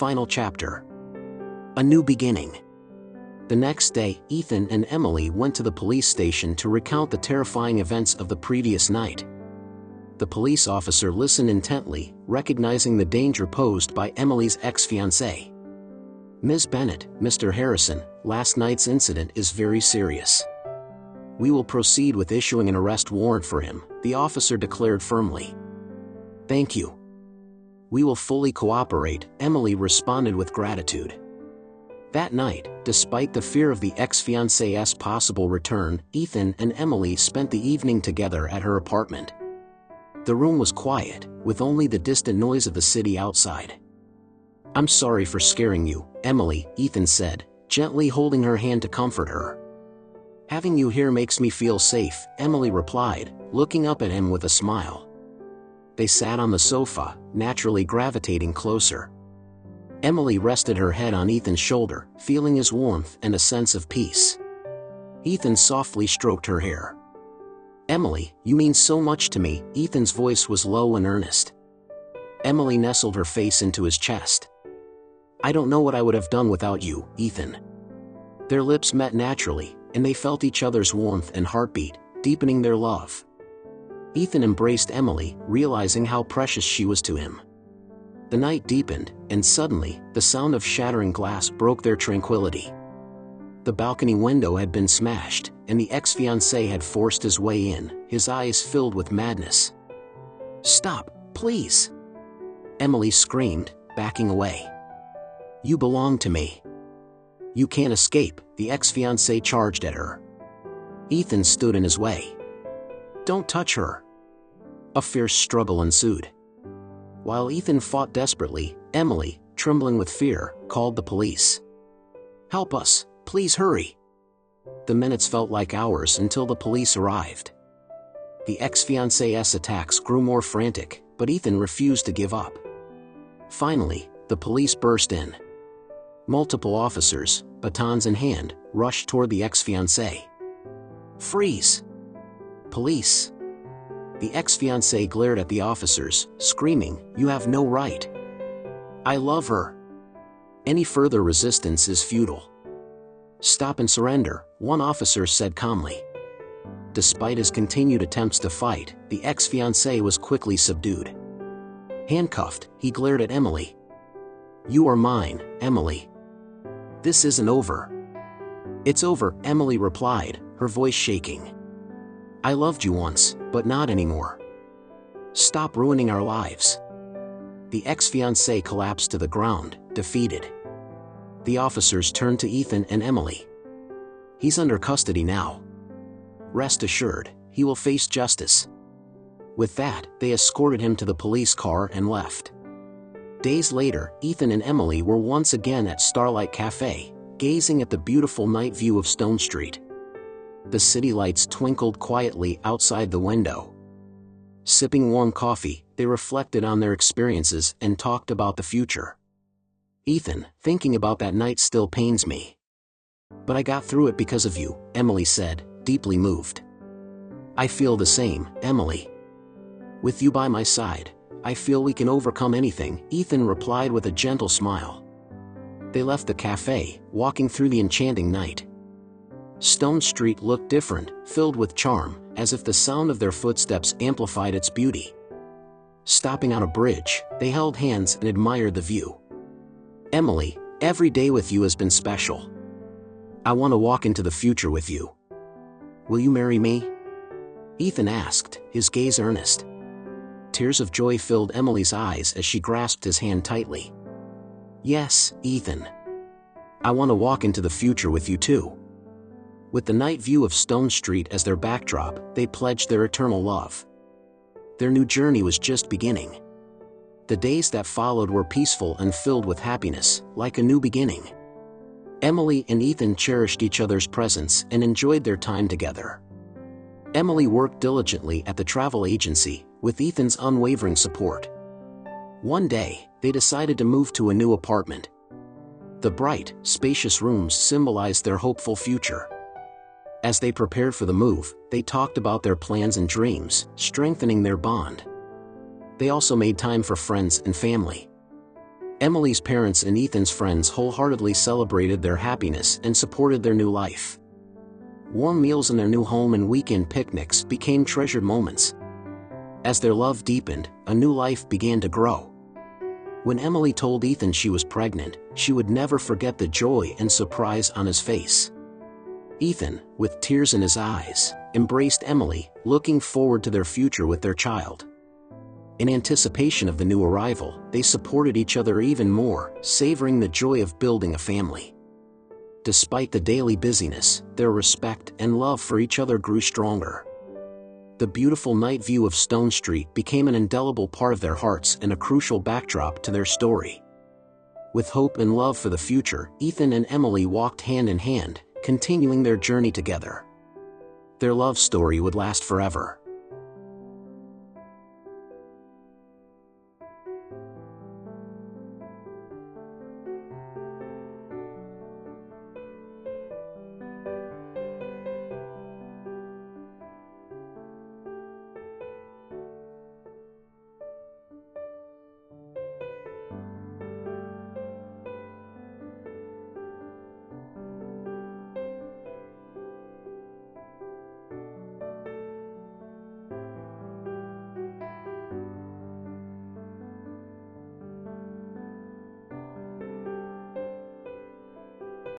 final chapter. A new beginning. The next day, Ethan and Emily went to the police station to recount the terrifying events of the previous night. The police officer listened intently, recognizing the danger posed by Emily's ex-fiancé. "Ms. Bennett, Mr. Harrison, last night's incident is very serious. We will proceed with issuing an arrest warrant for him," the officer declared firmly. "Thank you. We will fully cooperate," Emily responded with gratitude. That night, despite the fear of the ex-fiancé's possible return, Ethan and Emily spent the evening together at her apartment. The room was quiet, with only the distant noise of the city outside. "I'm sorry for scaring you, Emily," Ethan said, gently holding her hand to comfort her. "Having you here makes me feel safe," Emily replied, looking up at him with a smile. They sat on the sofa, naturally gravitating closer. Emily rested her head on Ethan's shoulder, feeling his warmth and a sense of peace. Ethan softly stroked her hair. "Emily, you mean so much to me," Ethan's voice was low and earnest. Emily nestled her face into his chest. "I don't know what I would have done without you, Ethan." Their lips met naturally, and they felt each other's warmth and heartbeat, deepening their love. Ethan embraced Emily, realizing how precious she was to him. The night deepened, and suddenly, the sound of shattering glass broke their tranquility. The balcony window had been smashed, and the ex-fiancé had forced his way in, his eyes filled with madness. "Stop, please!" Emily screamed, backing away. "You belong to me. You can't escape," the ex-fiancé charged at her. Ethan stood in his way. "Don't touch her." A fierce struggle ensued. While Ethan fought desperately, Emily, trembling with fear, called the police. "Help us, please hurry." The minutes felt like hours until the police arrived. The ex-fiancé's attacks grew more frantic, but Ethan refused to give up. Finally, the police burst in. Multiple officers, batons in hand, rushed toward the ex-fiancé. "Freeze! Police!" The ex-fiancé glared at the officers, screaming, "You have no right. I love her. Any further resistance is futile." "Stop and surrender," one officer said calmly. Despite his continued attempts to fight, the ex-fiancé was quickly subdued. Handcuffed, he glared at Emily. "You are mine, Emily. This isn't over." "It's over," Emily replied, her voice shaking. "I loved you once, but not anymore. Stop ruining our lives." The ex-fiancé collapsed to the ground, defeated. The officers turned to Ethan and Emily. "He's under custody now. Rest assured, he will face justice." With that, they escorted him to the police car and left. Days later, Ethan and Emily were once again at Starlight Cafe, gazing at the beautiful night view of Stone Street. The city lights twinkled quietly outside the window. Sipping warm coffee, they reflected on their experiences and talked about the future. "Ethan, thinking about that night still pains me. But I got through it because of you," Emily said, deeply moved. "I feel the same, Emily. With you by my side, I feel we can overcome anything," Ethan replied with a gentle smile. They left the cafe, walking through the enchanting night. Stone Street looked different, filled with charm, as if the sound of their footsteps amplified its beauty. Stopping on a bridge, they held hands and admired the view. "Emily, every day with you has been special. I want to walk into the future with you. Will you marry me?" Ethan asked, his gaze earnest. Tears of joy filled Emily's eyes as she grasped his hand tightly. "Yes, Ethan. I want to walk into the future with you too." With the night view of Stone Street as their backdrop, they pledged their eternal love. Their new journey was just beginning. The days that followed were peaceful and filled with happiness, like a new beginning. Emily and Ethan cherished each other's presence and enjoyed their time together. Emily worked diligently at the travel agency, with Ethan's unwavering support. One day, they decided to move to a new apartment. The bright, spacious rooms symbolized their hopeful future. As they prepared for the move, they talked about their plans and dreams, strengthening their bond. They also made time for friends and family. Emily's parents and Ethan's friends wholeheartedly celebrated their happiness and supported their new life. Warm meals in their new home and weekend picnics became treasured moments. As their love deepened, a new life began to grow. When Emily told Ethan she was pregnant, she would never forget the joy and surprise on his face. Ethan, with tears in his eyes, embraced Emily, looking forward to their future with their child. In anticipation of the new arrival, they supported each other even more, savoring the joy of building a family. Despite the daily busyness, their respect and love for each other grew stronger. The beautiful night view of Stone Street became an indelible part of their hearts and a crucial backdrop to their story. With hope and love for the future, Ethan and Emily walked hand in hand, continuing their journey together. Their love story would last forever.